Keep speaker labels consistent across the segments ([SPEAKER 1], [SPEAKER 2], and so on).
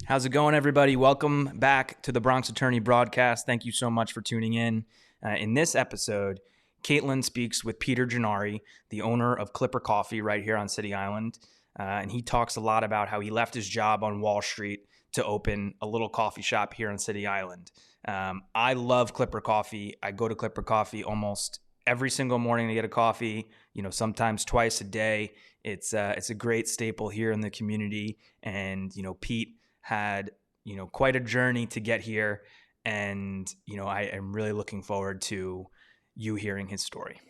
[SPEAKER 1] How's it going, everybody? Welcome back to the Bronx Attorney broadcast. Thank you so much for tuning in. In this episode, Kaitlin speaks with Peter Gennari, the owner of Clipper Coffee right here on City Island. And he talks a lot about how he left his job on Wall Street to open a little coffee shop here on City Island. I love Clipper Coffee. I go to Clipper Coffee almost every single morning to get a coffee, sometimes twice a day. It's a great staple here in the community. And, Pete had, quite a journey to get here. And, I am really looking forward to you hearing his story.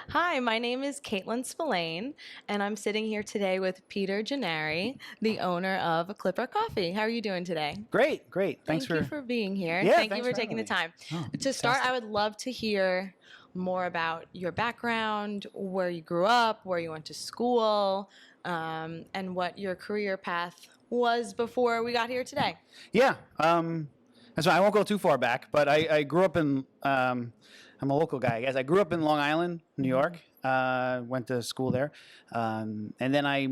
[SPEAKER 2] Hi, my name is Kaitlin Spillane, and I'm sitting here today with Peter Gennari, the owner of Clipper Coffee. How are you doing today?
[SPEAKER 3] Great.
[SPEAKER 2] Thank you for being here.
[SPEAKER 3] Yeah,
[SPEAKER 2] Thank you
[SPEAKER 3] thanks
[SPEAKER 2] for
[SPEAKER 3] for
[SPEAKER 2] taking the time.
[SPEAKER 3] having me.
[SPEAKER 2] To start, I would love to hear more about your background, where you grew up, where you went to school, and what your career path was before we got here today.
[SPEAKER 3] Yeah. So I won't go too far back, but I grew up in, I'm a local guy, I guess. I grew up in Long Island, New York. Went to school there. And then I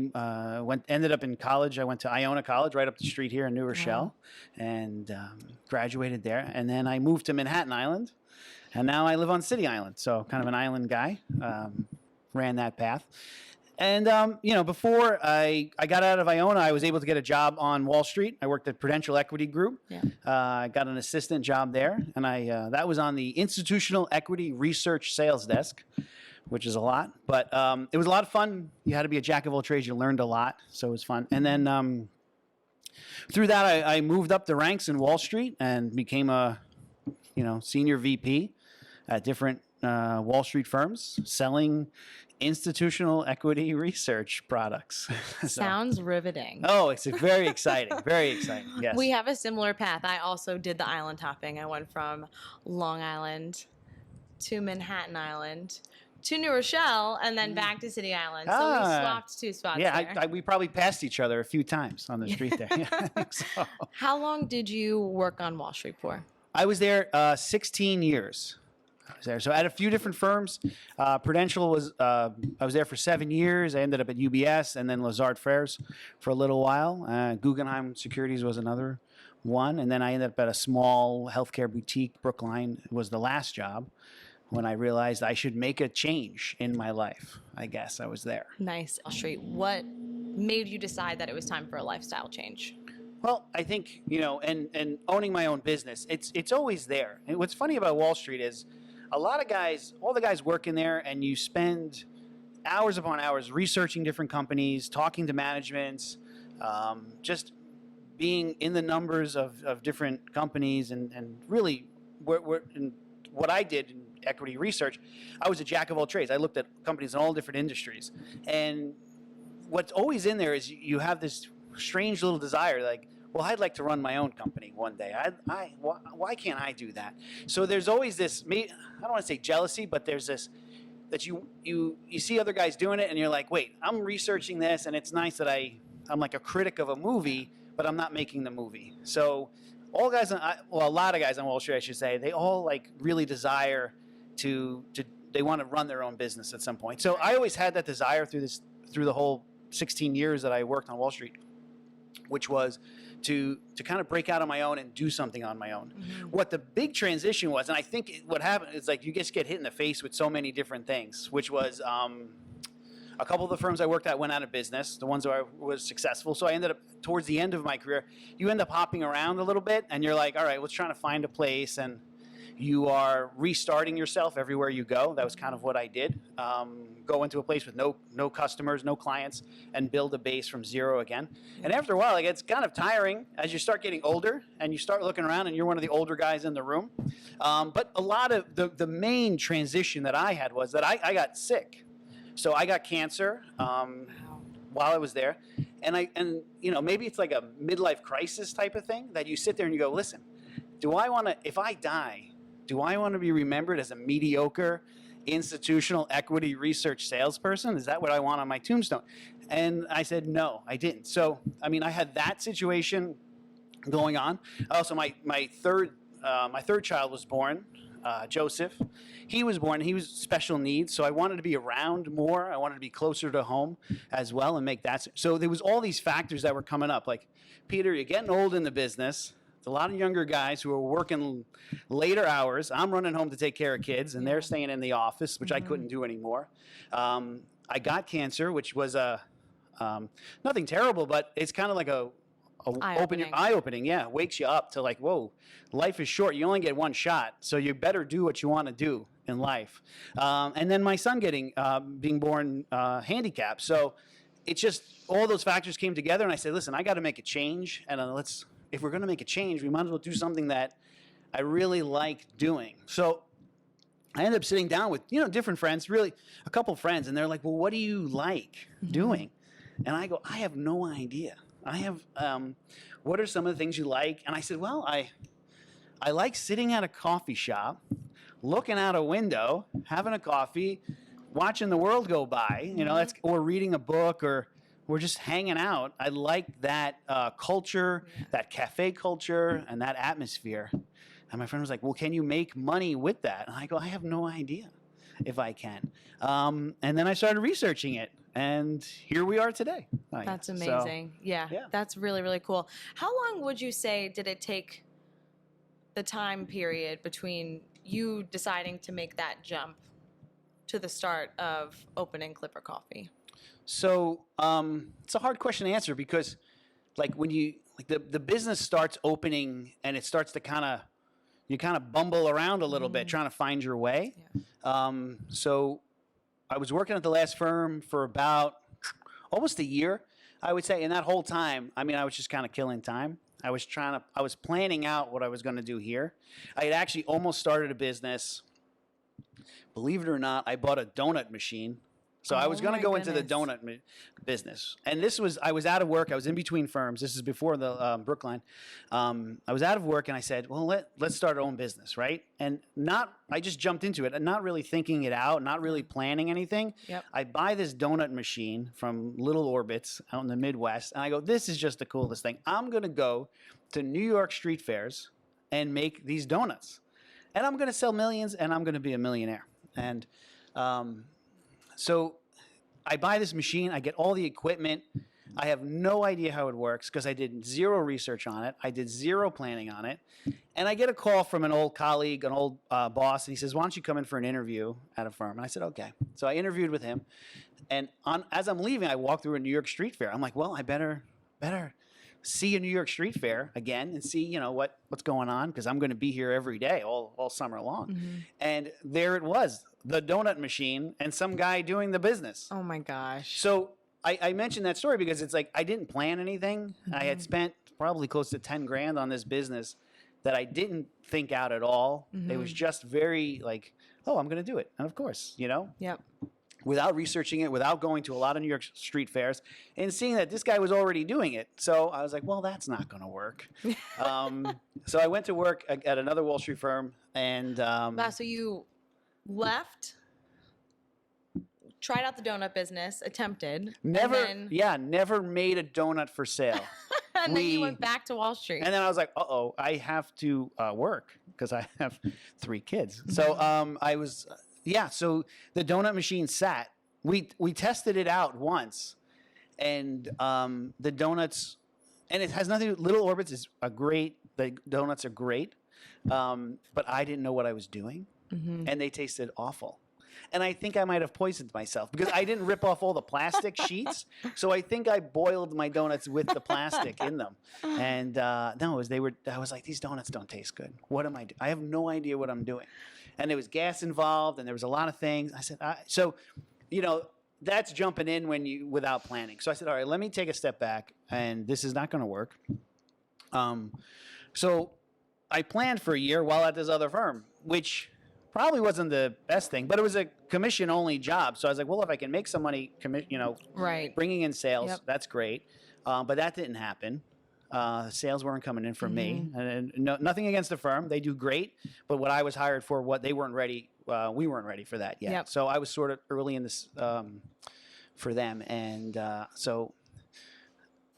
[SPEAKER 3] ended up in college. I went to Iona College right up the street here in New Rochelle and graduated there. And then I moved to Manhattan Island. And now I live on City Island. So kind of an island guy. Ran that path. And, before I got out of Iona, I was able to get a job on Wall Street. I worked at Prudential Equity Group.
[SPEAKER 2] Yeah.
[SPEAKER 3] I got an assistant job there. And that was on the Institutional Equity Research Sales Desk, which is a lot. But it was a lot of fun. You had to be a jack of all trades. You learned a lot. So it was fun. And then through that, I moved up the ranks in Wall Street and became a, senior VP at different Wall Street firms selling institutional equity research products.
[SPEAKER 2] Sounds riveting.
[SPEAKER 3] Oh, it's very exciting. Very exciting. Yes.
[SPEAKER 2] We have a similar path. I also did the island hopping. I went from Long Island to Manhattan Island to New Rochelle and then back to City Island. So we swapped two spots there.
[SPEAKER 3] Yeah, we probably passed each other a few times on the street there. Yeah, I think so.
[SPEAKER 2] How long did you work on Wall Street for?
[SPEAKER 3] I was there 16 years. I was there. So at a few different firms. Prudential was, I was there for 7 years. I ended up at UBS and then Lazard Frères for a little while. Guggenheim Securities was another one. And then I ended up at a small healthcare boutique. Brookline was the last job when I realized I should make a change in my life. I guess I was there.
[SPEAKER 2] Nice. Wall Street. What made you decide that it was time for a lifestyle change?
[SPEAKER 3] Well, I think, and owning my own business, it's always there. And what's funny about Wall Street is a lot of guys, all the guys work in there, and you spend hours upon hours researching different companies, talking to managements, just being in the numbers of different companies. And really, what I did in equity research, I was a jack of all trades. I looked at companies in all different industries. And what's always in there is you have this strange little desire, like, well, I'd like to run my own company one day. Why can't I do that? So there's always this, I don't want to say jealousy, but there's this, that you see other guys doing it and you're like, wait, I'm researching this and it's nice that I'm like a critic of a movie, but I'm not making the movie. So all guys, a lot of guys on Wall Street, I should say, they all like really desire they want to run their own business at some point. So I always had that desire through the whole 16 years that I worked on Wall Street, which was to kind of break out on my own and do something on my own. Mm-hmm. What the big transition was, and I think what happened is like you just get hit in the face with so many different things, which was a couple of the firms I worked at went out of business, the ones where I was successful. So I ended up, towards the end of my career, you end up hopping around a little bit and you're like, all right, let's try to find a place, and you are restarting yourself everywhere you go. That was kind of what I did. Go into a place with no customers, no clients, and build a base from zero again. And after a while, it gets kind of tiring as you start getting older and you start looking around and you're one of the older guys in the room. But a lot of the main transition that I had was that I got sick. So I got cancer while I was there. And maybe it's like a midlife crisis type of thing that you sit there and you go, listen, if I die, do I want to be remembered as a mediocre institutional equity research salesperson? Is that what I want on my tombstone? And I said, no, I didn't. So, I had that situation going on. Also, my third child was born Joseph. He was born. He was special needs, so I wanted to be around more. I wanted to be closer to home as well, and make that. So there was all these factors that were coming up. Like, Peter, you're getting old in the business. There's a lot of younger guys who are working later hours. I'm running home to take care of kids, and they're staying in the office, which I couldn't do anymore. I got cancer, which was nothing terrible, but it's kind of like eye-opening. Yeah, wakes you up to like, whoa, life is short. You only get one shot, so you better do what you want to do in life. And then my son being born handicapped. So it's just all those factors came together, and I said, listen, I got to make a change, and if we're going to make a change, we might as well do something that I really like doing. So I ended up sitting down with, different friends, really a couple friends, and they're like, well, what do you like doing? And I go, I have no idea. What are some of the things you like? And I said, well, I like sitting at a coffee shop, looking out a window, having a coffee, watching the world go by, or reading a book, or we're just hanging out. I like that culture, that cafe culture, and that atmosphere. And my friend was like, well, can you make money with that? And I go, I have no idea if I can. And then I started researching it, and here we are today.
[SPEAKER 2] That's amazing. So, yeah, that's really, really cool. How long would you say did it take, the time period between you deciding to make that jump to the start of opening Clipper Coffee?
[SPEAKER 3] So it's a hard question to answer, because like when the business starts opening and it starts to you kind of bumble around a little bit trying to find your way. Yeah. So I was working at the last firm for about almost a year, I would say. And that whole time, I was just kind of killing time. I was planning out what I was going to do here. I had actually almost started a business. Believe it or not, I bought a donut machine. So I was going to go into the donut business. And I was out of work. I was in between firms. This is before the Brookline. I was out of work, and I said, well, let's start our own business, right? And I just jumped into it, and not really thinking it out, not really planning anything.
[SPEAKER 2] Yep.
[SPEAKER 3] I buy this donut machine from Little Orbits out in the Midwest, and I go, this is just the coolest thing. I'm going to go to New York street fairs and make these donuts. And I'm going to sell millions, and I'm going to be a millionaire. And so I buy this machine, I get all the equipment. I have no idea how it works because I did zero research on it. I did zero planning on it. And I get a call from an old colleague, an old boss, and he says, why don't you come in for an interview at a firm? And I said, okay. So I interviewed with him. And as I'm leaving, I walk through a New York street fair. I'm like, well, I better see a New York street fair again and see, what's going on, because I'm going to be here every day all summer long. Mm-hmm. And there it was, the donut machine and some guy doing the business.
[SPEAKER 2] Oh my gosh.
[SPEAKER 3] So I mentioned that story because it's like I didn't plan anything. Mm-hmm. I had spent probably close to 10 grand on this business that I didn't think out at all. Mm-hmm. It was just very like, oh, I'm going to do it. And of course,
[SPEAKER 2] Yep.
[SPEAKER 3] Without researching it, without going to a lot of New York street fairs, and seeing that this guy was already doing it. So I was like, well, that's not going to work. So I went to work at another Wall Street firm. And
[SPEAKER 2] wow, so you left, tried out the donut business, attempted.
[SPEAKER 3] Never made a donut for sale.
[SPEAKER 2] And then you went back to Wall Street.
[SPEAKER 3] And then I was like, uh-oh, I have to work because I have 3 kids. So so the donut machine sat. We tested it out once, and the donuts, and it has nothing. Little Orbits is the donuts are great, but I didn't know what I was doing, and they tasted awful. And I think I might have poisoned myself because I didn't rip off all the plastic sheets. So I think I boiled my donuts with the plastic in them. And I was like, these donuts don't taste good. What am I doing? I have no idea what I'm doing. And there was gas involved, and there was a lot of things. I said, that's jumping in without planning. So I said, all right, let me take a step back, and this is not going to work. So I planned for a year while at this other firm, which probably wasn't the best thing, but it was a commission-only job. So I was like, well, if I can make some money,
[SPEAKER 2] right,
[SPEAKER 3] bringing in sales, that's great. But that didn't happen. Sales weren't coming in for me. And nothing against the firm. They do great. But what I was hired for, they weren't ready. We weren't ready for that yet. Yep. So I was sort of early in this for them. And so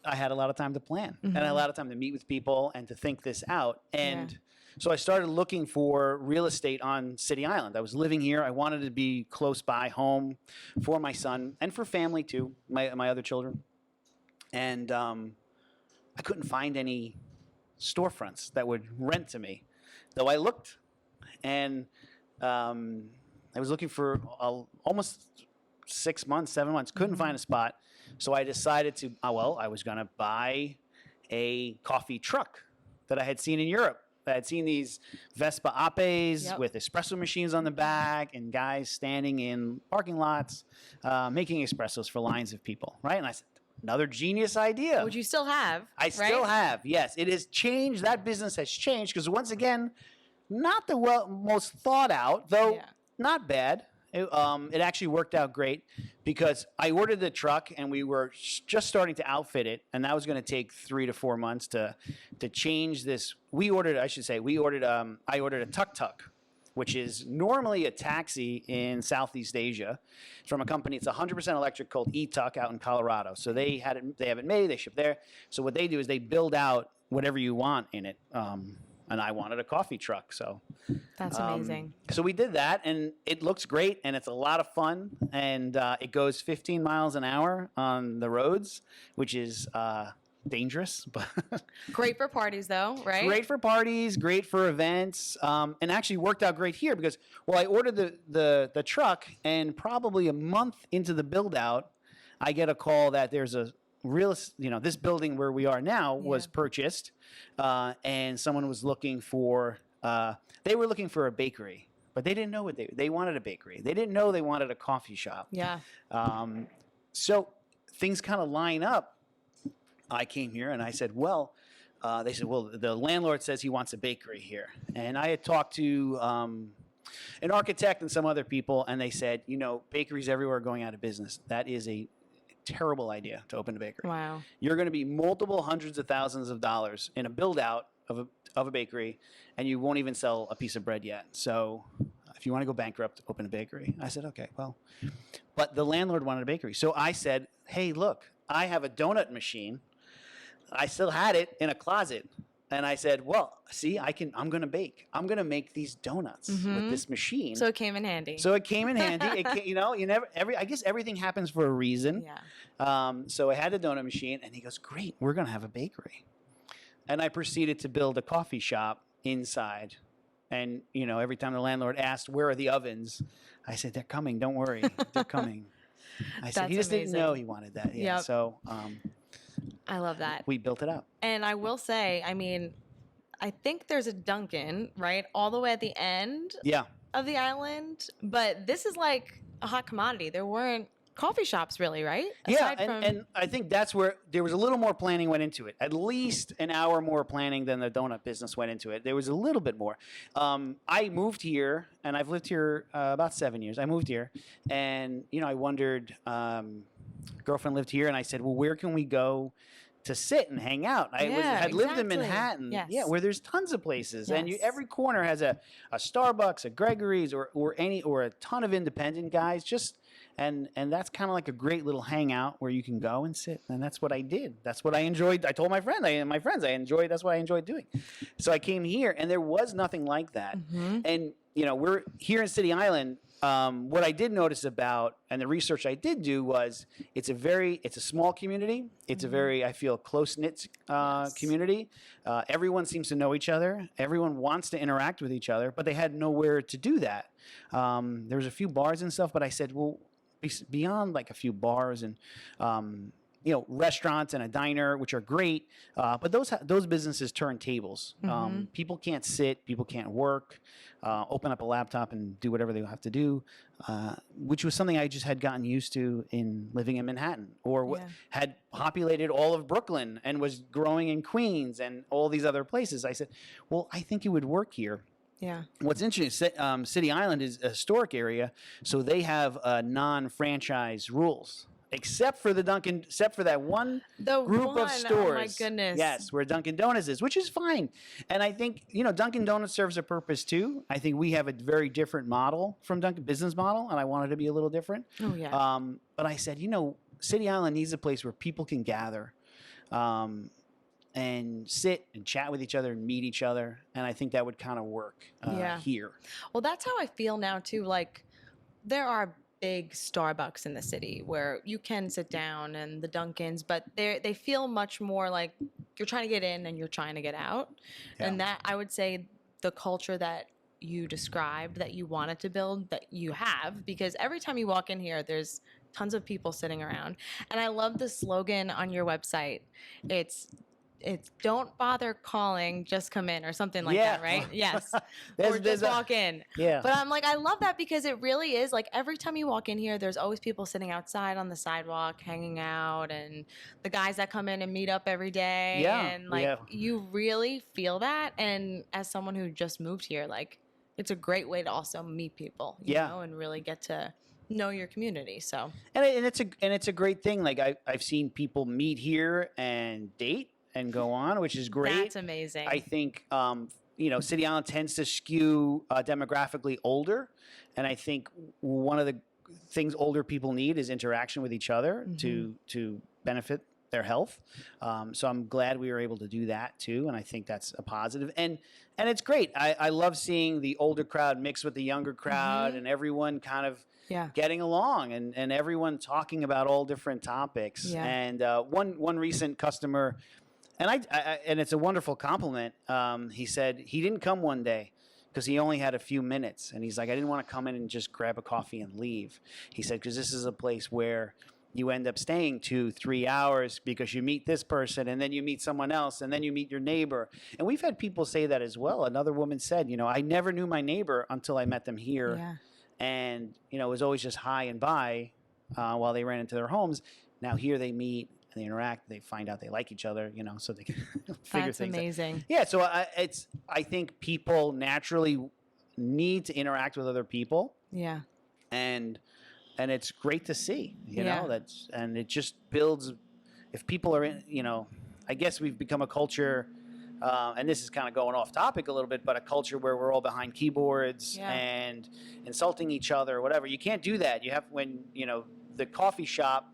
[SPEAKER 3] I had a lot of time to plan and a lot of time to meet with people and to think this out. And so I started looking for real estate on City Island. I was living here. I wanted to be close by home for my son and for family too, my other children. And I couldn't find any storefronts that would rent to me, though I looked. And I was looking for almost 6 months, 7 months, couldn't find a spot. So I decided to, I was going to buy a coffee truck that I had seen in Europe. I had seen these Vespa Apes with espresso machines on the back and guys standing in parking lots making espressos for lines of people, right? And I said, another genius idea.
[SPEAKER 2] Which you still have,
[SPEAKER 3] I
[SPEAKER 2] right?
[SPEAKER 3] still have, yes. It has changed. That business has changed because, once again, not the most thought out, though not bad. It actually worked out great because I ordered the truck and we were just starting to outfit it, and that was going to take 3 to 4 months to change this. I ordered a tuk-tuk, which is normally a taxi in Southeast Asia from a company. It's 100% electric called E-Tuk out in Colorado. So they have it made, they ship there. So what they do is they build out whatever you want in it. And I wanted a coffee truck, so
[SPEAKER 2] that's amazing.
[SPEAKER 3] So we did that, and it looks great, and it's a lot of fun, and it goes 15 miles an hour on the roads, which is dangerous, but
[SPEAKER 2] great for parties, though, right?
[SPEAKER 3] Great for parties, great for events, and actually worked out great here because, I ordered the truck, and probably a month into the build out, I get a call that there's a this building where we are now was purchased, and someone was looking for, they were looking for a bakery, but they didn't know what they wanted a bakery. They didn't know they wanted a coffee shop.
[SPEAKER 2] Yeah.
[SPEAKER 3] So things kind of line up. I came here and I said, they said, the landlord says he wants a bakery here. And I had talked to an architect and some other people, and they said, bakeries everywhere are going out of business. That is a terrible idea to open a bakery.
[SPEAKER 2] Wow.
[SPEAKER 3] You're going to be multiple hundreds of thousands of dollars in a build out of a bakery, and you won't even sell a piece of bread yet. So if you want to go bankrupt, open a bakery. I said, okay, but the landlord wanted a bakery. So I said, hey, look, I have a donut machine. I still had it in a closet. And I said, I'm going to bake. I'm going to make these donuts with this machine.
[SPEAKER 2] So it came in handy.
[SPEAKER 3] I guess everything happens for a reason.
[SPEAKER 2] Yeah.
[SPEAKER 3] So I had the donut machine, and he goes, great, we're going to have a bakery. And I proceeded to build a coffee shop inside. And, every time the landlord asked, where are the ovens? I said, they're coming. Don't worry. They're coming. I said, he just didn't know he wanted that. Yeah.
[SPEAKER 2] Yep.
[SPEAKER 3] So,
[SPEAKER 2] I love that.
[SPEAKER 3] we built it up.
[SPEAKER 2] And I will say, I think there's a Dunkin', right, all the way at the end of the island. But this is like a hot commodity. There weren't coffee shops really, right?
[SPEAKER 3] And I think that's where there was a little more planning went into it. At least an hour more planning than the donut business went into it. There was a little bit more. I moved here, and I've lived here about 7 years. I moved here, and I wondered. Girlfriend lived here, and I said, well, where can we go to sit and hang out? I had lived in Manhattan, where there's tons of places, and every corner has a Starbucks, a Gregory's, or a ton of independent guys. And that's kind of like a great little hangout where you can go and sit, and that's what I did. That's what I enjoyed. I told my friends, that's what I enjoyed doing. So I came here, and there was nothing like that. And we're here in City Island. What I did notice about, and the research I did do, was it's a small community. It's a very, I feel, close-knit community. Everyone seems to know each other. Everyone wants to interact with each other, but they had nowhere to do that. There was a few bars and stuff, but I said, well, beyond like a few bars and restaurants and a diner, which are great, but those businesses turn tables. People can't sit, people can't work, open up a laptop and do whatever they have to do, which was something I just had gotten used to in living in Manhattan, or had populated all of Brooklyn and was growing in Queens and all these other places. I said, well, I think it would work here.
[SPEAKER 2] Yeah.
[SPEAKER 3] What's interesting, City Island is a historic area, so they have non-franchise rules. Except for that one group of stores.
[SPEAKER 2] Oh my goodness.
[SPEAKER 3] Yes, where Dunkin' Donuts is, which is fine. And I think, Dunkin' Donuts serves a purpose too. I think we have a very different model from Dunkin' business model, and I wanted to be a little different.
[SPEAKER 2] Oh, yeah.
[SPEAKER 3] But I said, City Island needs a place where people can gather. and sit and chat with each other and meet each other. And I think that would kind of work here.
[SPEAKER 2] Well, that's how I feel now too. Like there are big Starbucks in the city where you can sit down, and the Dunkins, but they feel much more like you're trying to get in and you're trying to get out.
[SPEAKER 3] Yeah.
[SPEAKER 2] And that, I would say, the culture that you described that you wanted to build, that you have, because every time you walk in here, there's tons of people sitting around. And I love the slogan on your website. It's don't bother calling, just come in, or something like that, right? Yes. Or just walk in.
[SPEAKER 3] Yeah.
[SPEAKER 2] But I'm like, I love that because it really is like every time you walk in here, there's always people sitting outside on the sidewalk, hanging out, and the guys that come in and meet up every day.
[SPEAKER 3] Yeah.
[SPEAKER 2] And like you really feel that. And as someone who just moved here, like it's a great way to also meet people, you know, and really get to know your community. So
[SPEAKER 3] and it's a great thing. Like I've seen people meet here and date and go on, which is great.
[SPEAKER 2] That's amazing.
[SPEAKER 3] I think City Island tends to skew demographically older, and I think one of the things older people need is interaction with each other to benefit their health. So I'm glad we were able to do that too, and I think that's a positive. And it's great. I love seeing the older crowd mix with the younger crowd, and everyone kind of getting along, and everyone talking about all different topics.
[SPEAKER 2] Yeah.
[SPEAKER 3] And one recent customer. And and it's a wonderful compliment. He said he didn't come one day because he only had a few minutes. And he's like, I didn't want to come in and just grab a coffee and leave. He said, because this is a place where you end up staying 2-3 hours because you meet this person and then you meet someone else and then you meet your neighbor. And we've had people say that as well. Another woman said, I never knew my neighbor until I met them here.
[SPEAKER 2] Yeah.
[SPEAKER 3] And, it was always just hi and bye while they ran into their homes. Now here they meet. And they interact. They find out they like each other, so they can figure
[SPEAKER 2] That's
[SPEAKER 3] things
[SPEAKER 2] amazing.
[SPEAKER 3] out. Yeah, so I think people naturally need to interact with other people.
[SPEAKER 2] Yeah.
[SPEAKER 3] And it's great to see, and it just builds. If people are in, I guess we've become a culture, and this is kind of going off topic a little bit, but a culture where we're all behind keyboards and insulting each other or whatever. You can't do that. You have the coffee shop.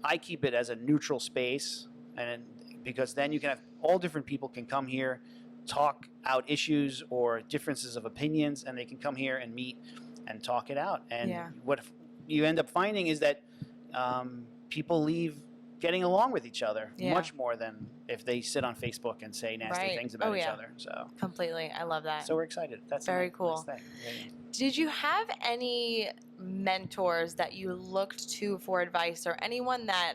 [SPEAKER 3] I keep it as a neutral space, and because then you can have all different people can come here, talk out issues or differences of opinions, and they can come here and meet and talk it out. And what you end up finding is that people leave getting along with each other much more than if they sit on Facebook and say nasty things about each other. So
[SPEAKER 2] completely, I love that.
[SPEAKER 3] So we're excited. That's
[SPEAKER 2] very cool.
[SPEAKER 3] Nice thing. Yeah.
[SPEAKER 2] Did you have any mentors that you looked to for advice, or anyone that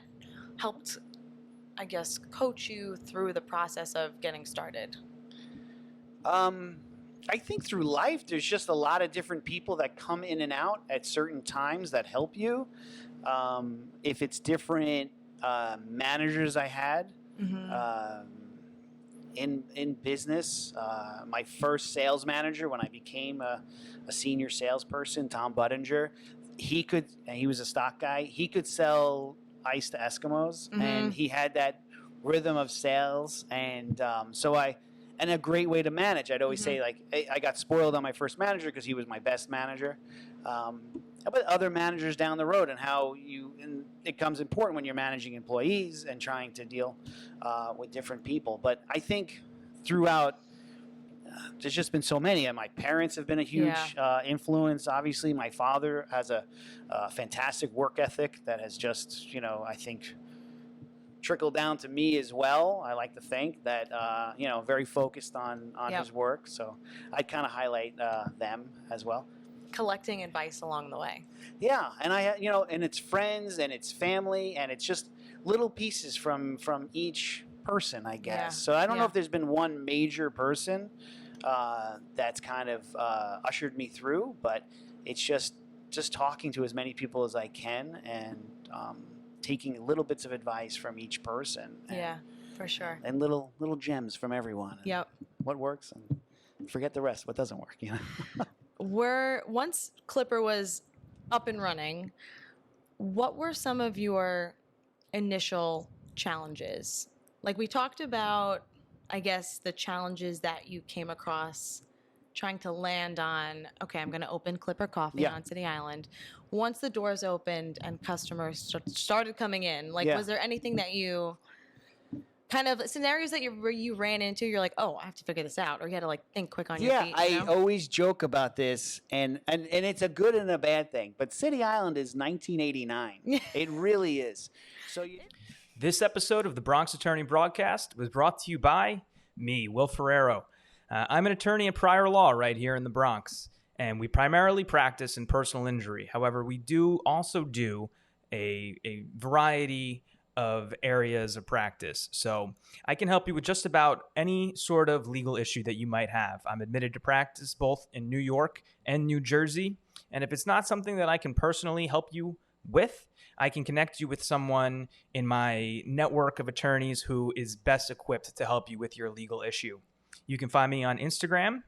[SPEAKER 2] helped, I guess, coach you through the process of getting started?
[SPEAKER 3] I think through life, there's just a lot of different people that come in and out at certain times that help you. If it's different managers I had in business, my first sales manager when I became a senior salesperson, Tom Budinger, he was a stock guy. He could sell ice to Eskimos, and he had that rhythm of sales, and and a great way to manage. I'd always say, like, I got spoiled on my first manager because he was my best manager. But other managers down the road, and how and it becomes important when you're managing employees and trying to deal with different people. But I think throughout, there's just been so many. And my parents have been a huge influence. Obviously, my father has a fantastic work ethic that has just, I think, trickled down to me as well. I like to think that, very focused on his work. So I'd kind of highlight them as well.
[SPEAKER 2] Collecting advice along the way.
[SPEAKER 3] Yeah, and and it's friends and it's family and it's just little pieces from each person, I guess.
[SPEAKER 2] Yeah.
[SPEAKER 3] So I don't know if there's been one major person that's kind of ushered me through, but it's just talking to as many people as I can and taking little bits of advice from each person.
[SPEAKER 2] Yeah, for sure.
[SPEAKER 3] And little gems from everyone.
[SPEAKER 2] Yep.
[SPEAKER 3] What works and forget the rest. What doesn't work,
[SPEAKER 2] Once Clipper was up and running, what were some of your initial challenges? Like, we talked about, I guess, the challenges that you came across trying to land on, okay, I'm going to open Clipper Coffee on City Island. Once the doors opened and customers started coming in, like, was there anything that you kind of scenarios that you ran into? You're like, oh, I have to figure this out, or you had to like think quick on your
[SPEAKER 3] Yeah,
[SPEAKER 2] feet.
[SPEAKER 3] I always joke about this, and it's a good and a bad thing. But City Island is 1989. It really is. So
[SPEAKER 1] This episode of the Bronx Attorney Broadcast was brought to you by me, Will Ferrero. I'm an attorney at prior law right here in the Bronx, and we primarily practice in personal injury. However, we do also do a variety of areas of practice. So I can help you with just about any sort of legal issue that you might have. I'm admitted to practice both in New York and New Jersey. And if it's not something that I can personally help you with, I can connect you with someone in my network of attorneys who is best equipped to help you with your legal issue. You can find me on Instagram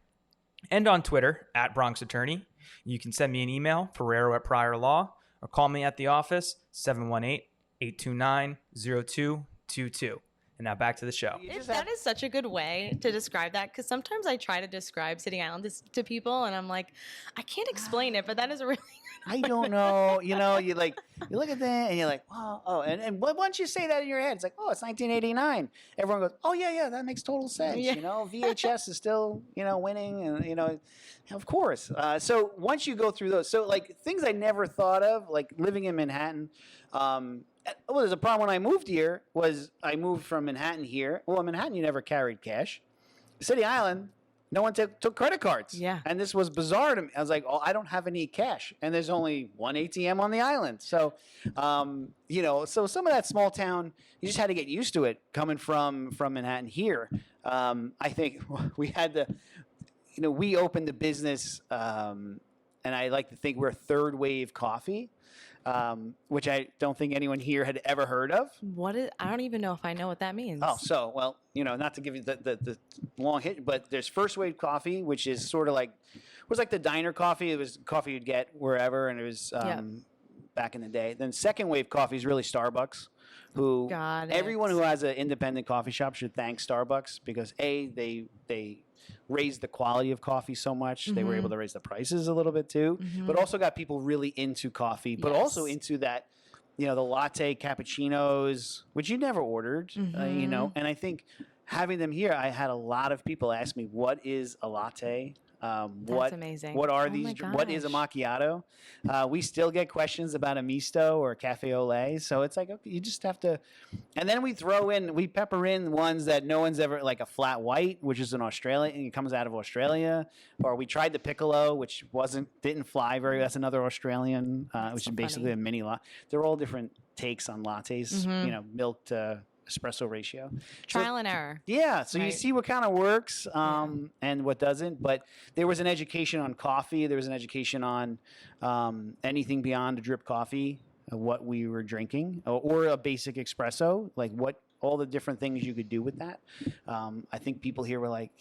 [SPEAKER 1] and on Twitter at Bronx Attorney. You can send me an email, Ferrero at Prior Law, or call me at the office, 718-829-0222. And now back to the show.
[SPEAKER 2] That is such a good way to describe that, because sometimes I try to describe City Island to people, and I'm like, I can't explain it, but that is a really
[SPEAKER 3] I don't know. You know, you look at that and you're like, wow, oh, and once you say that in your head, it's like, oh, it's 1989. Everyone goes, oh yeah, that makes total sense.
[SPEAKER 2] Yeah.
[SPEAKER 3] You know, VHS is still, winning, and of course. So once you go through those, so like things I never thought of, like living in Manhattan. There's a problem when I moved here. I moved from Manhattan here. Well, in Manhattan, you never carried cash. City Island, no one took credit cards.
[SPEAKER 2] Yeah.
[SPEAKER 3] And this was bizarre to me. I was like, oh, I don't have any cash. And there's only one ATM on the island. So, so some of that small town, you just had to get used to it coming from Manhattan here. I think we had to, we opened the business, and I like to think we're third wave coffee. Which I don't think anyone here had ever heard of.
[SPEAKER 2] I don't even know if I know what that means.
[SPEAKER 3] Oh, so, well, not to give you the long hit, but there's first wave coffee, which is sort of like, was like the diner coffee. It was coffee you'd get wherever, and it was back in the day. Then second wave coffee is really Starbucks, who everyone who has an independent coffee shop should thank Starbucks, because they raised the quality of coffee so much. They were able to raise the prices a little bit too, but also got people really into coffee, but also into that, the latte cappuccinos, which you never ordered, and I think having them here, I had a lot of people ask me, what is a latte?
[SPEAKER 2] That's amazing.
[SPEAKER 3] What are these? What is a macchiato? We still get questions about a misto or a cafe au lait. So it's like, okay, you just have to. And then we pepper in ones that no one's ever, like a flat white, which is an Australian. It comes out of Australia. Or we tried the piccolo, which didn't fly very. That's another Australian, which is basically a mini latte. They're all different takes on lattes. Milk to espresso ratio.
[SPEAKER 2] Trial and error.
[SPEAKER 3] Yeah. So you see what kind of works and what doesn't. But there was an education on coffee. There was an education on anything beyond a drip coffee, what we were drinking, or a basic espresso, like all the different things you could do with that. I think people here were like,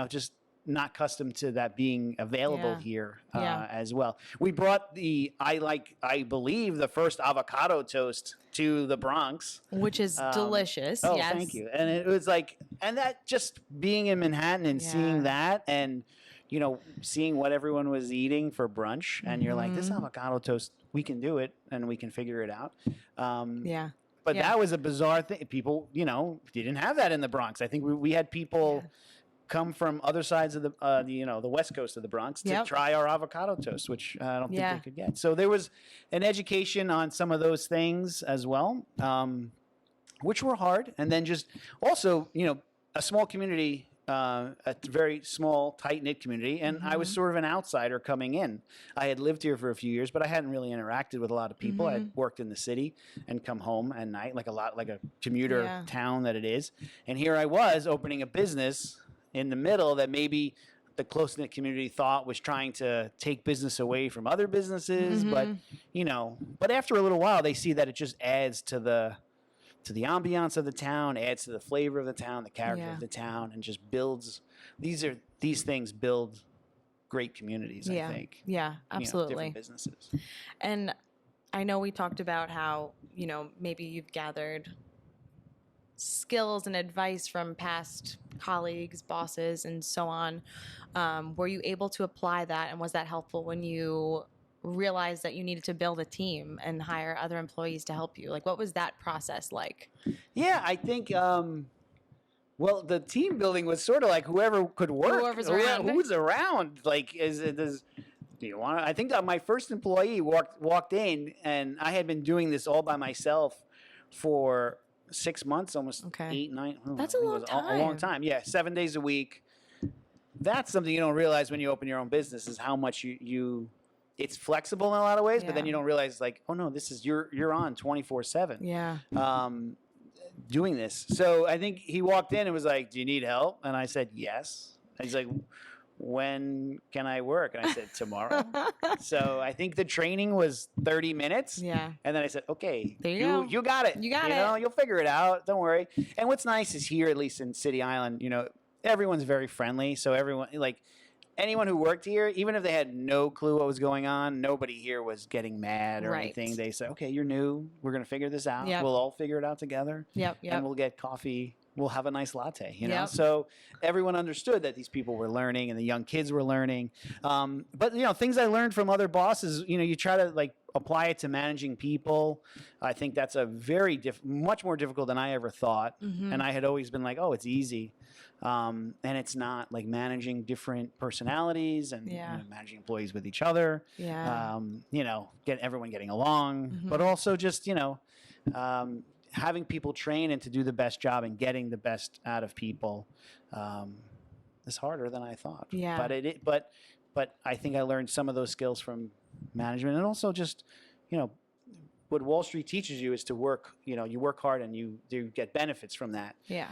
[SPEAKER 3] just not accustomed to that being available here as well. We brought I believe the first avocado toast to the Bronx,
[SPEAKER 2] which is delicious.
[SPEAKER 3] Oh,
[SPEAKER 2] yes.
[SPEAKER 3] Thank you. And it was like, and that just being in Manhattan and seeing that, and seeing what everyone was eating for brunch, and you're like, this avocado toast, we can do it and we can figure it out. But that was a bizarre thing. People, didn't have that in the Bronx. I think we had people come from other sides of the west coast of the Bronx to try our avocado toast, which I don't think they could get. So there was an education on some of those things as well, which were hard. And then just also, a small community, a very small, tight-knit community, and I was sort of an outsider coming in. I had lived here for a few years, but I hadn't really interacted with a lot of people. I had worked in the city and come home at night, like a commuter town that it is. And here I was opening a business in the middle that maybe the close-knit community thought was trying to take business away from other businesses, but after a little while they see that it just adds to the ambiance of the town, adds to the flavor of the town, the character of the town, and just builds. These things build great communities. I think.
[SPEAKER 2] Yeah, absolutely.
[SPEAKER 3] Different businesses.
[SPEAKER 2] And I know we talked about how maybe you've gathered skills and advice from past colleagues, bosses, and so on. Were you able to apply that, and was that helpful when you realize that you needed to build a team and hire other employees to help you? Like, what was that process like?
[SPEAKER 3] Yeah, I think. Well, the team building was sort of like whoever could work,
[SPEAKER 2] Whoever's around.
[SPEAKER 3] who's around. Like, do you want? I think that my first employee walked in, and I had been doing this all by myself for 6 months, almost
[SPEAKER 2] Okay.
[SPEAKER 3] 8, 9. I don't know,
[SPEAKER 2] That's
[SPEAKER 3] I
[SPEAKER 2] a
[SPEAKER 3] think it
[SPEAKER 2] long
[SPEAKER 3] was a long
[SPEAKER 2] time.
[SPEAKER 3] time. Yeah, 7 days a week. That's something you don't realize when you open your own business is how much you it's flexible in a lot of ways, but then
[SPEAKER 2] Yeah.
[SPEAKER 3] you don't realize like, oh no, this is you're on 24/7.
[SPEAKER 2] Yeah.
[SPEAKER 3] Doing this. So I think he walked in and was like, "Do you need help?" And I said, "Yes." And he's like, "When can I work?" And I said, "Tomorrow." So I think the training was 30 minutes.
[SPEAKER 2] Yeah.
[SPEAKER 3] And then I said, "Okay,
[SPEAKER 2] There you go.
[SPEAKER 3] you got it.
[SPEAKER 2] You got
[SPEAKER 3] know,
[SPEAKER 2] it.
[SPEAKER 3] you'll figure it out. Don't worry." And what's nice is here, at least in City Island, everyone's very friendly. So everyone, like anyone who worked here, even if they had no clue what was going on, nobody here was getting mad or
[SPEAKER 2] Right.
[SPEAKER 3] anything. They said, "Okay, you're new. We're going to figure this out.
[SPEAKER 2] Yep.
[SPEAKER 3] We'll all figure it out together.
[SPEAKER 2] Yep.
[SPEAKER 3] And we'll get coffee. We'll have a nice latte."
[SPEAKER 2] Yep.
[SPEAKER 3] So everyone understood that these people were learning and the young kids were learning. But things I learned from other bosses, you try to like apply it to managing people. I think that's a much more difficult than I ever thought.
[SPEAKER 2] Mhm.
[SPEAKER 3] And I had always been like, oh, it's easy. And it's not. Like managing different personalities and
[SPEAKER 2] Yeah.
[SPEAKER 3] managing employees with each other.
[SPEAKER 2] Yeah.
[SPEAKER 3] Get everyone getting along,
[SPEAKER 2] Mhm.
[SPEAKER 3] but also just having people train and to do the best job and getting the best out of people is harder than I thought.
[SPEAKER 2] Yeah.
[SPEAKER 3] But I think I learned some of those skills from management, and also just what Wall Street teaches you is to work. You work hard and you get benefits from that.
[SPEAKER 2] Yeah.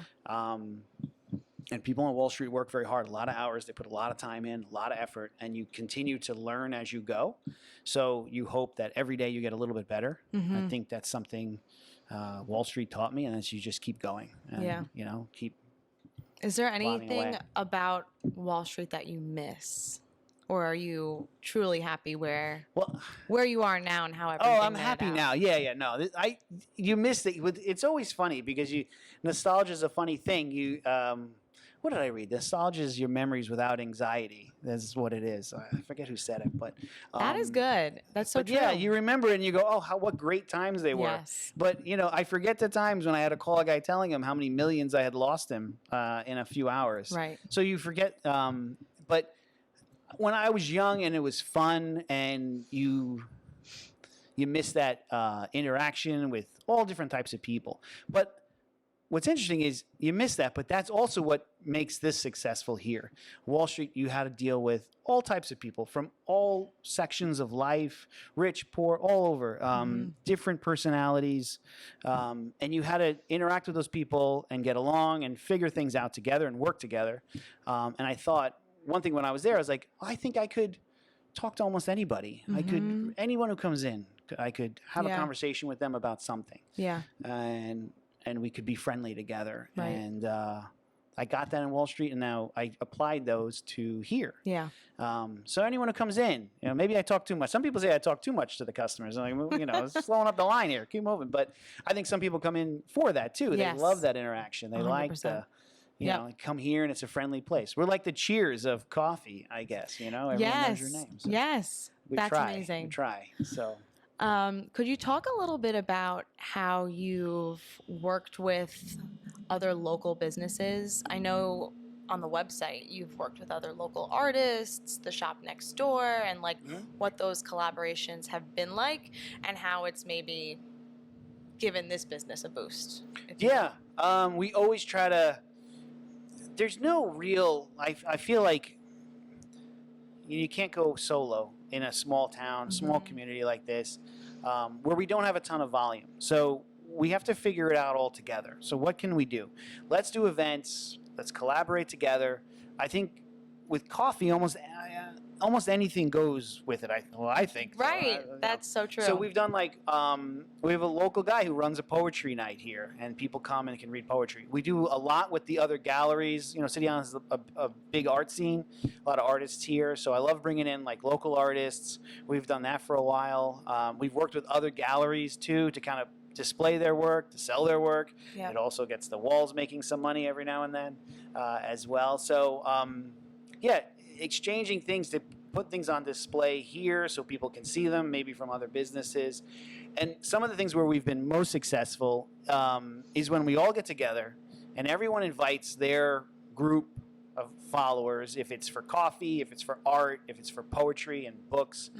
[SPEAKER 3] And people on Wall Street work very hard, a lot of hours. They put a lot of time in, a lot of effort, and you continue to learn as you go. So you hope that every day you get a little bit better.
[SPEAKER 2] Mhm.
[SPEAKER 3] I think that's something Wall Street taught me, and that's you just keep going. And,
[SPEAKER 2] Yeah.
[SPEAKER 3] keep.
[SPEAKER 2] Is there
[SPEAKER 3] plodding
[SPEAKER 2] anything
[SPEAKER 3] away.
[SPEAKER 2] about Wall Street that you miss? Or are you truly happy where you are now and how everything
[SPEAKER 3] I'm
[SPEAKER 2] netted
[SPEAKER 3] happy
[SPEAKER 2] out?
[SPEAKER 3] now. Yeah. No, you missed it. It's always funny because nostalgia is a funny thing. What did I read? Nostalgia is your memories without anxiety. That's what it is. I forget who said it, but
[SPEAKER 2] That is good. That's so
[SPEAKER 3] but
[SPEAKER 2] true.
[SPEAKER 3] yeah, you remember it and you go, oh, what great times they were.
[SPEAKER 2] Yes.
[SPEAKER 3] But I forget the times when I had to call a guy telling him how many millions I had lost him in a few hours.
[SPEAKER 2] Right.
[SPEAKER 3] So you forget. But when I was young and it was fun, and you miss that interaction with all different types of people. But what's interesting is you miss that, but that's also what makes this successful here. Wall Street, you had to deal with all types of people from all sections of life, rich, poor, all over, different personalities. And you had to interact with those people and get along and figure things out together and work together. And I thought, one thing when I was there, I was like, I think I could talk to almost anybody. Anyone who comes in, I could have a conversation with them about something.
[SPEAKER 2] Yeah.
[SPEAKER 3] And we could be friendly together.
[SPEAKER 2] Right.
[SPEAKER 3] And I got that in Wall Street, and now I applied those to here.
[SPEAKER 2] Yeah.
[SPEAKER 3] So anyone who comes in, maybe I talk too much. Some people say I talk too much to the customers. I'm like, it's slowing up the line here. Keep moving. But I think some people come in for that too.
[SPEAKER 2] Yes.
[SPEAKER 3] They love that interaction. They like
[SPEAKER 2] 100%.
[SPEAKER 3] the, come here and it's a friendly place. We're like the Cheers of coffee, I guess. Everyone knows your name. So
[SPEAKER 2] Yes. That's amazing.
[SPEAKER 3] We try. So.
[SPEAKER 2] Could you talk a little bit about how you've worked with other local businesses? I know on the website you've worked with other local artists, the shop next door, and what those collaborations have been like and how it's maybe given this business a boost.
[SPEAKER 3] We always try to, there's no real, I feel like you can't go solo in a small town, small community like this, where we don't have a ton of volume. So we have to figure it out all together. So what can we do? Let's do events. Let's collaborate together. I think with coffee, almost anything goes with it. I think.
[SPEAKER 2] Right. That's so true.
[SPEAKER 3] So we've done we have a local guy who runs a poetry night here, and people come and can read poetry. We do a lot with the other galleries. City Island is a big art scene, a lot of artists here. So I love bringing in local artists. We've done that for a while. We've worked with other galleries too to kind of display their work, to sell their work.
[SPEAKER 2] Yep.
[SPEAKER 3] It also gets the walls making some money every now and then as well. So exchanging things to put things on display here so people can see them, maybe from other businesses. And some of the things where we've been most successful is when we all get together and everyone invites their group of followers, if it's for coffee, if it's for art, if it's for poetry and books,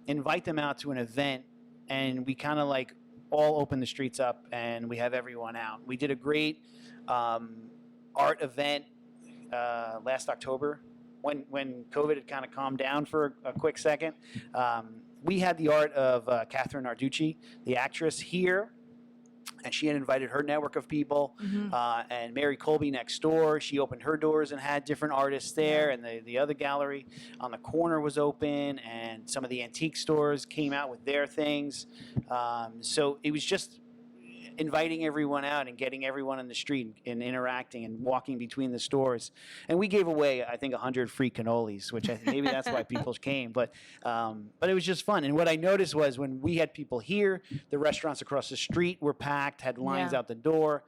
[SPEAKER 3] invite them out to an event, and we kind of like all open the streets up and we have everyone out. We did a great art event last October when COVID had kind of calmed down for a quick second. We had the art of Catherine Narducci, the actress, here. And she had invited her network of people, and Mary Colby next door. She opened her doors and had different artists there, and the other gallery on the corner was open, and some of the antique stores came out with their things. So it was just inviting everyone out and getting everyone in the street and interacting and walking between the stores. And we gave away, I think, 100 free cannolis, which I think maybe that's why people came. But it was just fun. And what I noticed was when we had people here, the restaurants across the street were packed, had lines out the door.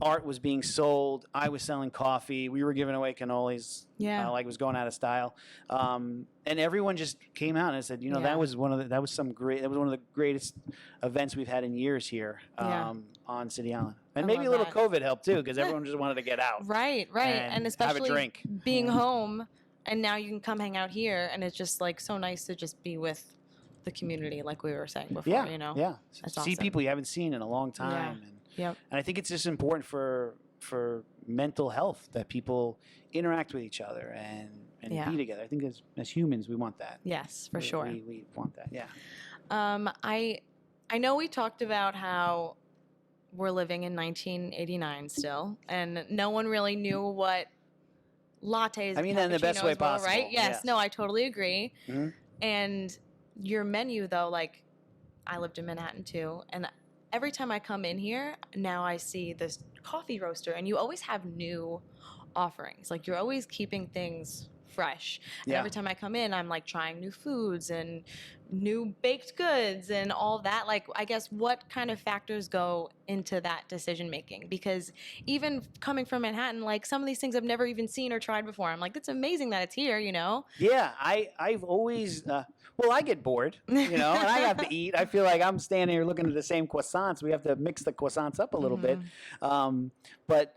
[SPEAKER 3] Art was being sold. I was selling coffee. We were giving away cannolis. Like it was going out of style. And everyone just came out and said, that was one of the greatest events we've had in years here on City Island. And maybe a little COVID helped too, because everyone just wanted to get out.
[SPEAKER 2] Right. And especially
[SPEAKER 3] have a drink.
[SPEAKER 2] Being home, and now you can come hang out here, and it's just like so nice to just be with the community, like we were saying before.
[SPEAKER 3] Yeah.
[SPEAKER 2] That's
[SPEAKER 3] See
[SPEAKER 2] awesome.
[SPEAKER 3] people you haven't seen in a long time. And I think it's just important for mental health that people interact with each other and be together. I think as humans, we want that.
[SPEAKER 2] Yes, for sure.
[SPEAKER 3] We want that, yeah.
[SPEAKER 2] I know we talked about how we're living in 1989 still, and no one really knew what lattes
[SPEAKER 3] I mean that in the best way possible.
[SPEAKER 2] Right? Yes. No, I totally agree. Mm-hmm. And your menu, though, like, I lived in Manhattan, too, and every time I come in here, now I see this coffee roaster, and you always have new offerings. Like, you're always keeping things fresh. And every time I come in, I'm like trying new foods and new baked goods and all that. Like, I guess what kind of factors go into that decision making? Because even coming from Manhattan, like some of these things I've never even seen or tried before. I'm like, it's amazing that it's here,
[SPEAKER 3] Yeah, I've always I get bored, and I have to eat. I feel like I'm standing here looking at the same croissants. We have to mix the croissants up a little bit. But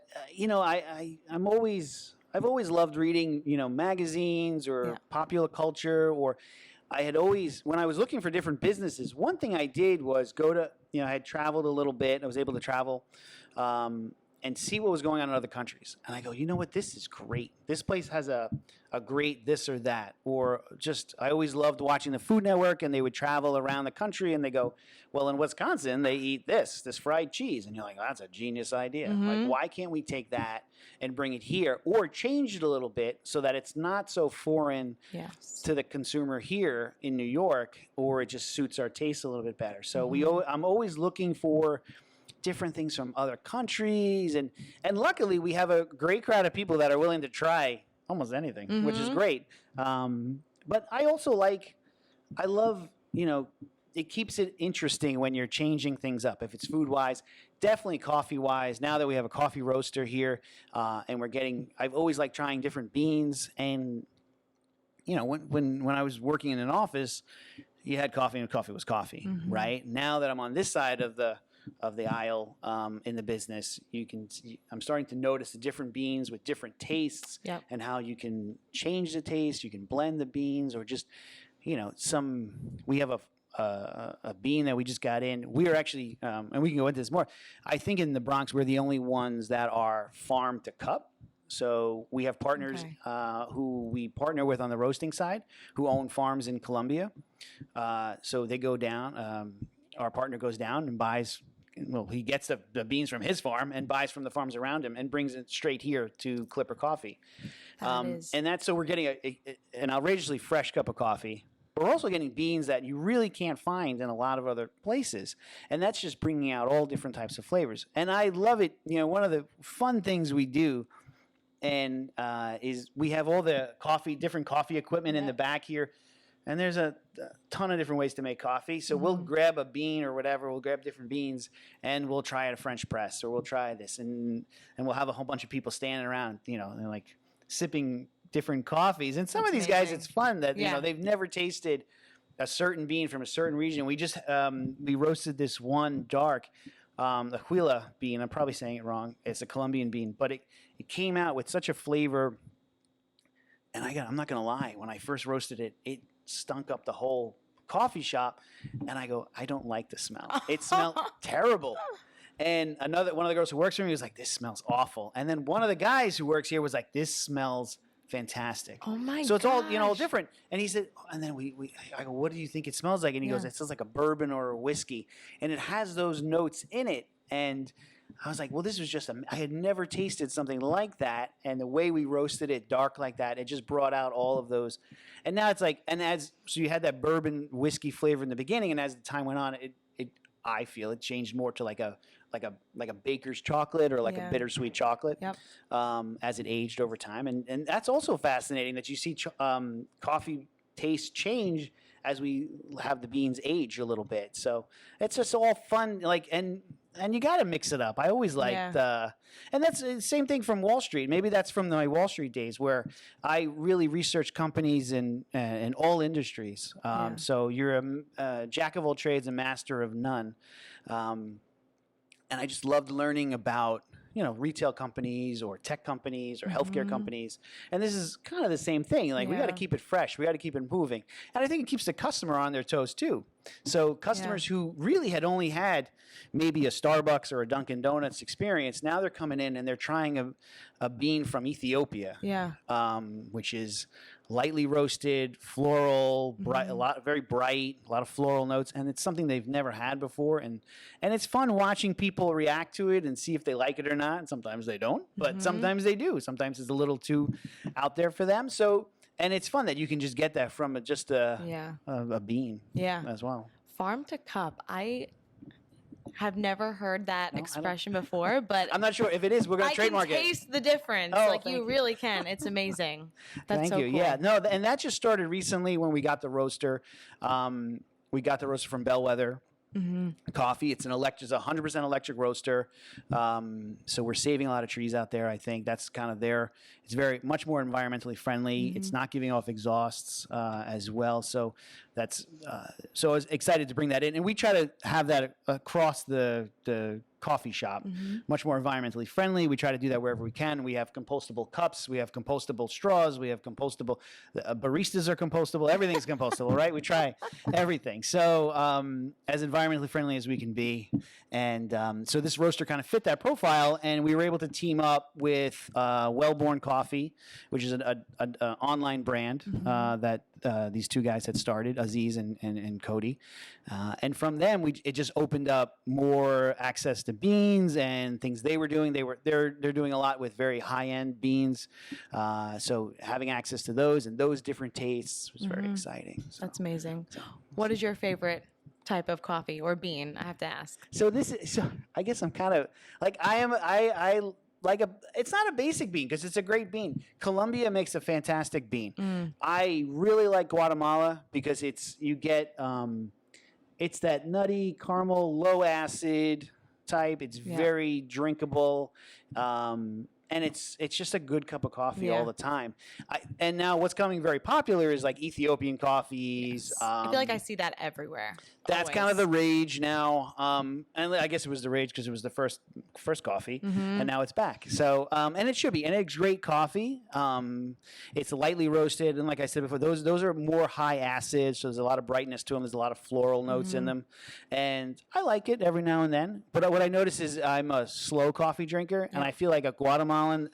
[SPEAKER 3] I've always loved reading, magazines or popular culture, or I had always, when I was looking for different businesses, one thing I did was go to, I had traveled a little bit. I was able to travel and see what was going on in other countries. And I go, you know what, this is great. This place has a great this or that. Or just, I always loved watching the Food Network, and they would travel around the country and they go, well, in Wisconsin, they eat this fried cheese. And you're like, oh, that's a genius idea. Like, why can't we take that and bring it here, or change it a little bit so that it's not so foreign to the consumer here in New York, or it just suits our taste a little bit better. So I'm always looking for different things from other countries, and luckily we have a great crowd of people that are willing to try almost anything, which is great. But I also I love, it keeps it interesting when you're changing things up. If it's food wise, definitely coffee wise. Now that we have a coffee roaster here, and I've always liked trying different beans. And when I was working in an office, you had coffee and coffee was coffee, right? Now that I'm on this side of the aisle in the business, I'm starting to notice the different beans with different tastes, and how you can change the taste. You can blend the beans, or just, we have a bean that we just got in. We are actually, and we can go into this more, I think in the Bronx, we're the only ones that are farm to cup. So we have partners who we partner with on the roasting side, who own farms in Colombia. So they go down, our partner goes down and buys, he gets the beans from his farm and buys from the farms around him and brings it straight here to Clipper Coffee. And that's, so we're getting an outrageously fresh cup of coffee. We're also getting beans that you really can't find in a lot of other places. And that's just bringing out all different types of flavors. And I love it. One of the fun things we do is we have all the different coffee equipment in the back here. And there's a ton of different ways to make coffee. So we'll grab a bean or whatever. We'll grab different beans, and we'll try a French press, or we'll try this. And we'll have a whole bunch of people standing around, and like sipping different coffees. And some
[SPEAKER 2] That's
[SPEAKER 3] of these guys,
[SPEAKER 2] amazing.
[SPEAKER 3] it's fun that
[SPEAKER 2] Yeah.
[SPEAKER 3] they've never tasted a certain bean from a certain region. We just we roasted this one dark, the Huila bean. I'm probably saying it wrong. It's a Colombian bean, but it came out with such a flavor. And I'm not gonna lie, when I first roasted it, it stunk up the whole coffee shop. And I go, I don't like the smell. It smelled terrible. And one of the girls who works for me was like, this smells awful. And then one of the guys who works here was like, this smells fantastic.
[SPEAKER 2] Oh my
[SPEAKER 3] So it's all,
[SPEAKER 2] gosh.
[SPEAKER 3] different. And he said, and then I go, what do you think it smells like? And he goes, it smells like a bourbon or a whiskey. And it has those notes in it. And I was like, well, this was just, I had never tasted something like that. And the way we roasted it dark like that, it just brought out all of those. And now it's like, so you had that bourbon whiskey flavor in the beginning. And as the time went on, I feel it changed more to like a baker's chocolate or like a bittersweet chocolate.
[SPEAKER 2] Yep.
[SPEAKER 3] As it aged over time. And that's also fascinating that you see coffee taste change as we have the beans age a little bit. So it's just all fun. Like, and you got to mix it up. I always liked, and that's the same thing from Wall Street. Maybe that's from my Wall Street days where I really researched companies in all industries. So you're a jack of all trades, a master of none. And I just loved learning about, retail companies or tech companies or healthcare companies. And this is kind of the same thing. Like, we got to keep it fresh. We got to keep it moving. And I think it keeps the customer on their toes too. So customers who really had only had maybe a Starbucks or a Dunkin' Donuts experience, now they're coming in and they're trying a bean from Ethiopia, which is lightly roasted, floral, bright, very bright, a lot of floral notes, and it's something they've never had before. And it's fun watching people react to it and see if they like it or not. And sometimes they don't, but sometimes they do. Sometimes it's a little too out there for them. So, and it's fun that you can just get that from just a bean as well.
[SPEAKER 2] Farm to cup. I have never heard that expression before, but
[SPEAKER 3] I'm not sure if it is. We're going to trademark it.
[SPEAKER 2] I can taste the difference.
[SPEAKER 3] Oh,
[SPEAKER 2] like you really can. It's amazing. That's
[SPEAKER 3] Thank
[SPEAKER 2] so
[SPEAKER 3] you.
[SPEAKER 2] cool.
[SPEAKER 3] Yeah, no, and that just started recently when we got the roaster. We got the roaster from Bellwether Coffee. It's 100% electric roaster. So we're saving a lot of trees out there. I think that's kind of it's very much more environmentally friendly. It's not giving off exhausts as well. So so I was excited to bring that in, and we try to have that across the coffee shop, much more environmentally friendly. We try to do that wherever we can. We have compostable cups, we have compostable straws, we have compostable baristas are compostable. Everything's compostable, right? We try everything. So as environmentally friendly as we can be, and so this roaster kind of fit that profile, and we were able to team up with Wellborn Coffee, which is an online brand that these two guys had started, Aziz and Cody, and from them it just opened up more access to beans and things they were doing. They're doing a lot with very high end beans, so having access to those and those different tastes was very exciting. So,
[SPEAKER 2] That's amazing. What is your favorite type of coffee or bean? I have to ask.
[SPEAKER 3] so I guess I'm kind of like I like it's not a basic bean because it's a great bean. Colombia makes a fantastic bean. I really like Guatemala because it's that nutty caramel, low acid type. It's very drinkable. And it's just a good cup of coffee all the time. And now what's coming very popular is like Ethiopian coffees.
[SPEAKER 2] Yes. I feel like I see that everywhere.
[SPEAKER 3] That's kind of the rage now. And I guess it was the rage because it was the first coffee, and now it's back. So, and it should be. And it's great coffee. It's lightly roasted. And like I said before, those are more high acid. So there's a lot of brightness to them. There's a lot of floral notes in them. And I like it every now and then. But what I notice is I'm a slow coffee drinker, and I feel like a Guatemalan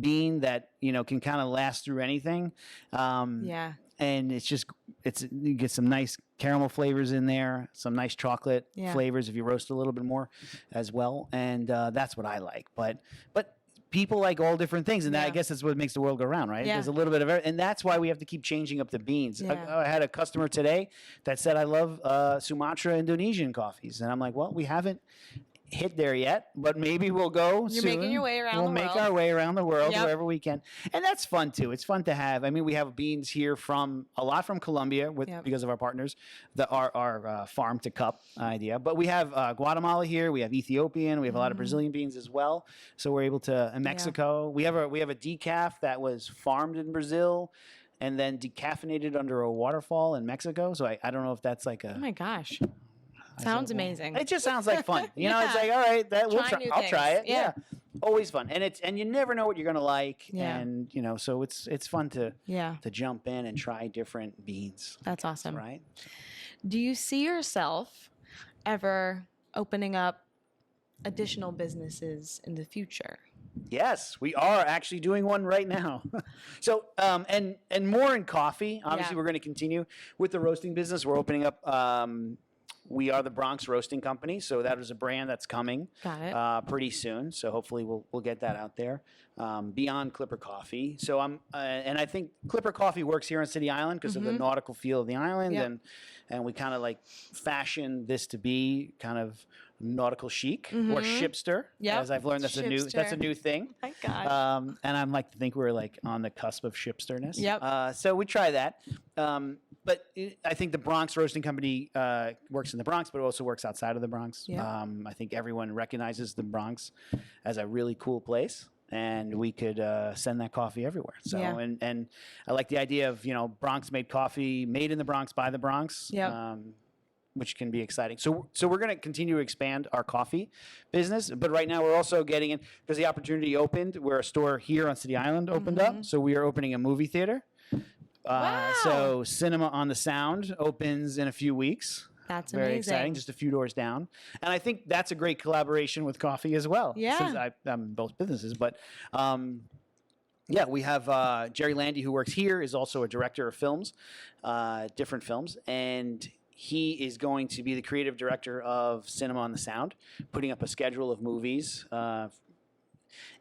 [SPEAKER 3] bean that, can kind of last through anything. And you get some nice caramel flavors in there, some nice chocolate flavors if you roast a little bit more as well. And that's what I like. But people like all different things, and that, I guess that's what makes the world go round, right? There's a little bit of everything, and that's why we have to keep changing up the beans. I had a customer today that said, I love Sumatra Indonesian coffees. And I'm like, well, we haven't hit there yet, but maybe we'll go
[SPEAKER 2] You're
[SPEAKER 3] soon.
[SPEAKER 2] making your way around
[SPEAKER 3] we'll
[SPEAKER 2] the
[SPEAKER 3] make
[SPEAKER 2] world.
[SPEAKER 3] our way around the world
[SPEAKER 2] Yep.
[SPEAKER 3] wherever we can, and that's fun too. It's fun to have. I mean, we have beans here from a lot from Colombia because of our partners, our farm to cup idea. But we have Guatemala here. We have Ethiopian. We have a lot of Brazilian beans as well. So we're able to in Mexico. We have a decaf that was farmed in Brazil and then decaffeinated under a waterfall in Mexico. So I don't know if that's like a.
[SPEAKER 2] Oh my gosh. Sounds amazing.
[SPEAKER 3] It just sounds like fun. You know,
[SPEAKER 2] Yeah.
[SPEAKER 3] it's like, all right, I'll try it.
[SPEAKER 2] Yeah.
[SPEAKER 3] Always fun. And you never know what you're going to like.
[SPEAKER 2] Yeah.
[SPEAKER 3] And, you know, so it's fun to
[SPEAKER 2] Yeah.
[SPEAKER 3] jump in and try different beans.
[SPEAKER 2] That's awesome.
[SPEAKER 3] Right?
[SPEAKER 2] Do you see yourself ever opening up additional businesses in the future?
[SPEAKER 3] Yes, we are actually doing one right now. So, and more in coffee. Obviously,
[SPEAKER 2] Yeah.
[SPEAKER 3] we're going to continue with the roasting business. We're opening up. We are the Bronx Roasting Company, so that is a brand that's coming
[SPEAKER 2] Got it.
[SPEAKER 3] pretty soon. So hopefully we'll get that out there beyond Clipper Coffee. So and I think Clipper Coffee works here on City Island because of the nautical feel of the island,
[SPEAKER 2] Yep.
[SPEAKER 3] and we kind of like fashion this to be kind of nautical chic or shipster.
[SPEAKER 2] Yep.
[SPEAKER 3] As I've learned, that's a
[SPEAKER 2] Shipster.
[SPEAKER 3] new thing.
[SPEAKER 2] My gosh.
[SPEAKER 3] And I'm like to think we're like on the cusp of shipsterness.
[SPEAKER 2] Yep.
[SPEAKER 3] So we try that. But I think the Bronx Roasting Company works in the Bronx, but it also works outside of the Bronx.
[SPEAKER 2] Yeah.
[SPEAKER 3] I think everyone recognizes the Bronx as a really cool place, and we could send that coffee everywhere. So,
[SPEAKER 2] Yeah.
[SPEAKER 3] and I like the idea of, you know, Bronx-made coffee, made in the Bronx by the Bronx.
[SPEAKER 2] Yep.
[SPEAKER 3] Which can be exciting. So we're going to continue to expand our coffee business, but right now we're also getting in because the opportunity opened where a store here on City Island opened up. So we are opening a movie theater.
[SPEAKER 2] Wow.
[SPEAKER 3] So Cinema on the Sound opens in a few weeks.
[SPEAKER 2] That's
[SPEAKER 3] Very
[SPEAKER 2] amazing.
[SPEAKER 3] exciting, just a few doors down. And I think that's a great collaboration with coffee as well.
[SPEAKER 2] Yeah.
[SPEAKER 3] Since I'm both businesses, but yeah, we have Jerry Landy, who works here, is also a director of films, different films, and he is going to be the creative director of Cinema on the Sound, putting up a schedule of movies. And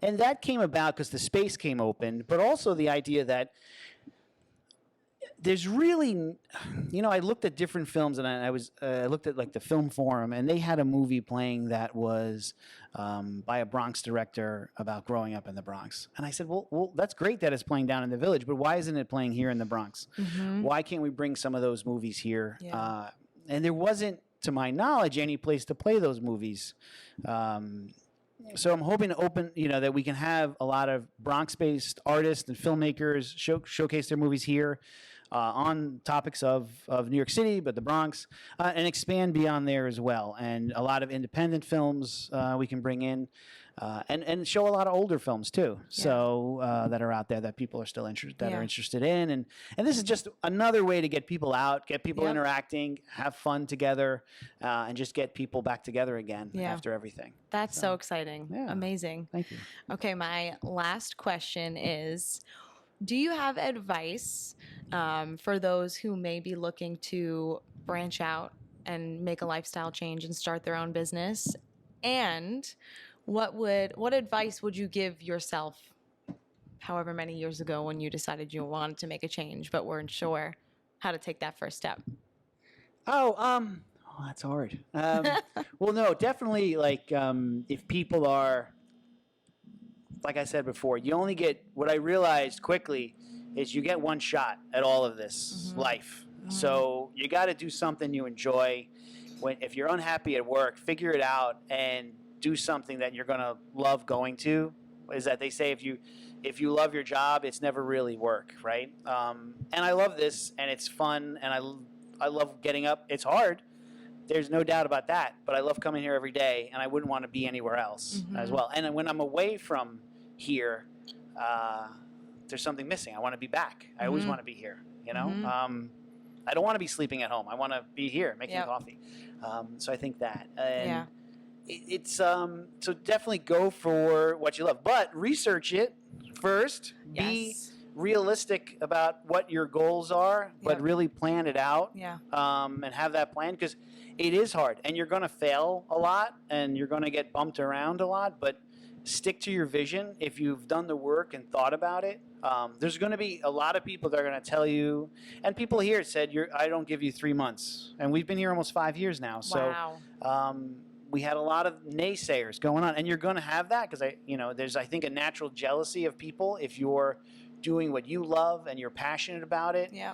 [SPEAKER 3] that came about because the space came open, but also the idea that there's really, you know, I looked at different films and I looked at like the Film Forum, and they had a movie playing that was by a Bronx director about growing up in the Bronx. And I said, well, that's great that it's playing down in the Village, but why isn't it playing here in the Bronx? Why can't we bring some of those movies here?
[SPEAKER 2] Yeah.
[SPEAKER 3] And there wasn't, to my knowledge, any place to play those movies. So I'm hoping to open, you know, that we can have a lot of Bronx-based artists and filmmakers showcase their movies here on topics of New York City, but the Bronx, and expand beyond there as well. And a lot of independent films we can bring in, and show a lot of older films too. So that are out there that people are still interested in, and this is just another way to get people out, get people interacting, have fun together, and just get people back together again after everything.
[SPEAKER 2] That's so exciting.
[SPEAKER 3] Yeah.
[SPEAKER 2] Amazing.
[SPEAKER 3] Thank you.
[SPEAKER 2] Okay, my last question is, do you have advice for those who may be looking to branch out and make a lifestyle change and start their own business? And what advice would you give yourself however many years ago when you decided you wanted to make a change but weren't sure how to take that first step?
[SPEAKER 3] Oh, that's hard. Well, no, definitely. Like, if people are, like I said before, you only get, what I realized quickly is you get one shot at all of this life. So you got to do something you enjoy. If you're unhappy at work, figure it out and do something that you're going to love going to. Is that they say if you love your job, it's never really work, right? And I love this, and it's fun, and I love getting up. It's hard. There's no doubt about that. But I love coming here every day, and I wouldn't want to be anywhere else as well. And when I'm away from here, there's something missing. I want to be back. I always want to be here, you know? I don't want to be sleeping at home. I want to be here making coffee. So I think that. And it's so definitely go for what you love. But research it first. Be realistic about what your goals are, but really plan it out. And have that plan, because it is hard. And you're going to fail a lot, and you're going to get bumped around a lot. But stick to your vision. If you've done the work and thought about it, there's going to be a lot of people that are going to tell you, and people here said, I don't give you 3 months. And we've been here almost 5 years now. So we had a lot of naysayers going on, and you're going to have that because there's I think a natural jealousy of people if you're doing what you love and you're passionate about it.
[SPEAKER 2] Yeah.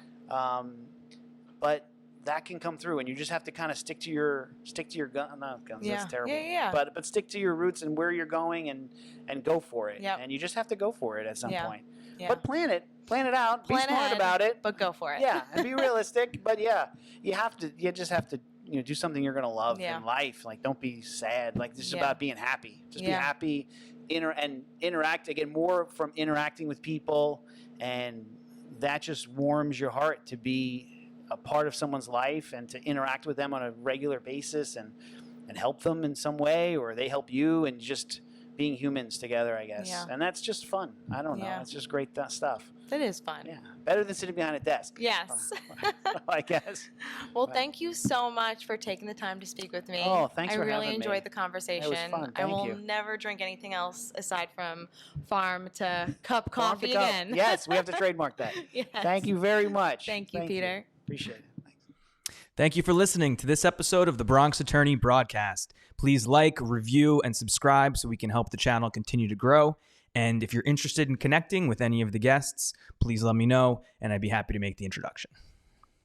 [SPEAKER 3] But that can come through, and you just have to kind of stick to your gun. No, guns.
[SPEAKER 2] Yeah.
[SPEAKER 3] That's terrible.
[SPEAKER 2] Yeah.
[SPEAKER 3] But stick to your roots and where you're going, and go for it.
[SPEAKER 2] Yep.
[SPEAKER 3] And you just have to go for it at some point.
[SPEAKER 2] Yeah.
[SPEAKER 3] But plan it out. Be smart
[SPEAKER 2] ahead,
[SPEAKER 3] about it.
[SPEAKER 2] but go for it.
[SPEAKER 3] Yeah, and be realistic. But yeah, you just have to do something you're gonna love in life. Like, don't be sad. Like, this is about being happy. Just be happy, and interact again more from interacting with people, and that just warms your heart to be a part of someone's life and to interact with them on a regular basis and help them in some way, or they help you, and just being humans together, I guess.
[SPEAKER 2] Yeah.
[SPEAKER 3] And that's just fun. I don't know.
[SPEAKER 2] Yeah.
[SPEAKER 3] It's just great stuff.
[SPEAKER 2] It is fun.
[SPEAKER 3] Yeah. Better than sitting behind a desk.
[SPEAKER 2] Yes.
[SPEAKER 3] I guess.
[SPEAKER 2] Well, thank you so much for taking the time to speak with me.
[SPEAKER 3] Oh, thanks for
[SPEAKER 2] I really
[SPEAKER 3] having me.
[SPEAKER 2] enjoyed the conversation.
[SPEAKER 3] It was fun.
[SPEAKER 2] I
[SPEAKER 3] Thank
[SPEAKER 2] will
[SPEAKER 3] you.
[SPEAKER 2] never drink anything else aside from farm to cup
[SPEAKER 3] Farm to
[SPEAKER 2] coffee
[SPEAKER 3] cup.
[SPEAKER 2] again.
[SPEAKER 3] Yes, we have to trademark that.
[SPEAKER 2] Yes.
[SPEAKER 3] Thank you very much.
[SPEAKER 2] Thank you, Peter.
[SPEAKER 3] Appreciate it. Thanks.
[SPEAKER 1] Thank you for listening to this episode of the Bronx Attorney Broadcast. Please like, review, and subscribe so we can help the channel continue to grow. And if you're interested in connecting with any of the guests, please let me know, and I'd be happy to make the introduction.